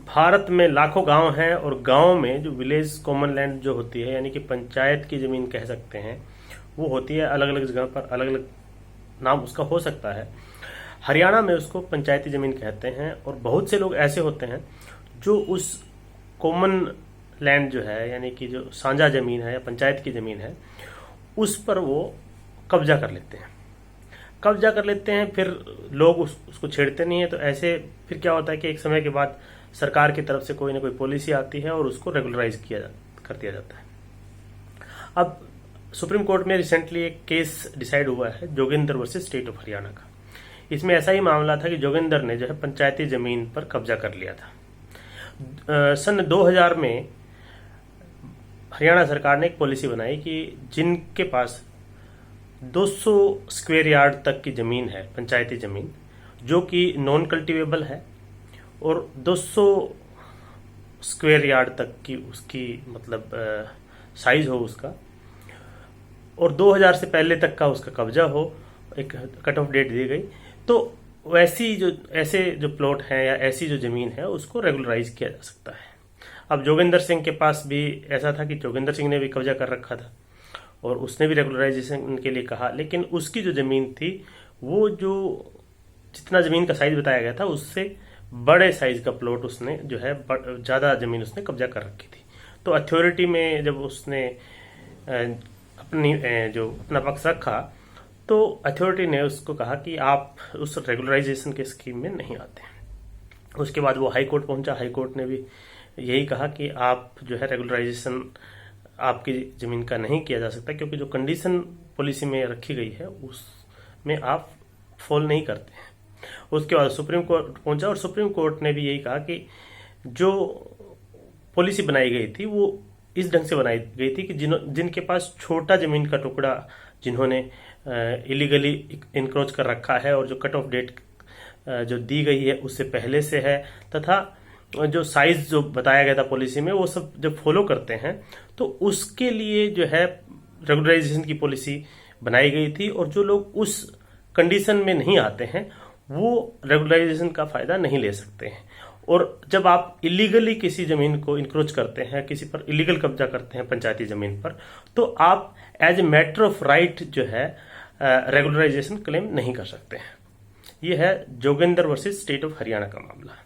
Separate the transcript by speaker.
Speaker 1: भारत में लाखों गांव हैं और गांव में जो विलेज कॉमन लैंड जो होती है यानी कि पंचायत की जमीन कह सकते हैं, वो होती है अलग अलग जगह पर, अलग अलग नाम उसका हो सकता है। हरियाणा में उसको पंचायती जमीन कहते हैं और बहुत से लोग ऐसे होते हैं जो उस कॉमन लैंड जो है यानी कि जो साझा जमीन है या पंचायत की जमीन है उस पर वो कब्जा कर लेते हैं। फिर लोग उसको छेड़ते नहीं है, तो ऐसे फिर क्या होता है कि एक समय के बाद सरकार की तरफ से कोई ना कोई पॉलिसी आती है और उसको रेगुलराइज कर दिया जाता है। अब सुप्रीम कोर्ट में रिसेंटली एक केस डिसाइड हुआ है Joginder versus state of Haryana का। इसमें ऐसा ही मामला था कि जोगिंदर ने जो है पंचायती जमीन पर कब्जा कर लिया था। सन 2000 में हरियाणा सरकार ने एक पॉलिसी बनाई कि जिनके पास 200 स्क्वायर यार्ड तक की जमीन है, पंचायती जमीन जो कि नॉन कल्टीवेबल है और 200 स्क्वायर यार्ड तक की उसकी मतलब साइज हो उसका, और 2000 से पहले तक का उसका कब्जा हो, एक कट ऑफ डेट दी गई, तो ऐसे जो प्लॉट हैं या ऐसी जो जमीन है उसको रेगुलराइज किया जा सकता है। अब जोगिंदर सिंह के पास भी ऐसा था कि जोगिंदर सिंह ने भी कब्जा कर रखा था और उसने भी रेगुलराइजेशन के लिए कहा, लेकिन उसकी जो जमीन थी वो जो जितना जमीन का साइज बताया गया था उससे बड़े साइज का प्लॉट उसने जो है ज्यादा जमीन उसने कब्जा कर रखी थी। तो अथॉरिटी में जब उसने अपना पक्ष रखा तो अथॉरिटी ने उसको कहा कि आप उस रेगुलराइजेशन के स्कीम में नहीं आते। उसके बाद वो हाई कोर्ट पहुंचा। हाई कोर्ट ने भी यही कहा कि आप जो है रेगुलराइजेशन आपकी जमीन का नहीं किया जा सकता क्योंकि जो कंडीशन पॉलिसी में रखी गई है उसमें आप फॉल नहीं करते हैं। उसके बाद सुप्रीम कोर्ट पहुंचा और सुप्रीम कोर्ट ने भी यही कहा कि जो पॉलिसी बनाई गई थी वो इस ढंग से बनाई गई थी कि जिनके पास छोटा जमीन का टुकड़ा जिन्होंने इलीगली इंक्रोच कर रखा है और जो कट ऑफ डेट जो दी गई है उससे पहले से है, तथा जो साइज जो बताया गया था पॉलिसी में वो सब जब फॉलो करते हैं तो उसके लिए जो है रेगुलराइजेशन की पॉलिसी बनाई गई थी। और जो लोग उस कंडीशन में नहीं आते हैं वो रेगुलराइजेशन का फायदा नहीं ले सकते हैं। और जब आप इलीगली किसी जमीन को इंक्रोच करते हैं, किसी पर इलीगल कब्जा करते हैं पंचायती जमीन पर, तो आप as a matter of right जो है रेगुलराइजेशन क्लेम नहीं कर सकते हैं। ये है Joginder versus state of Haryana का मामला।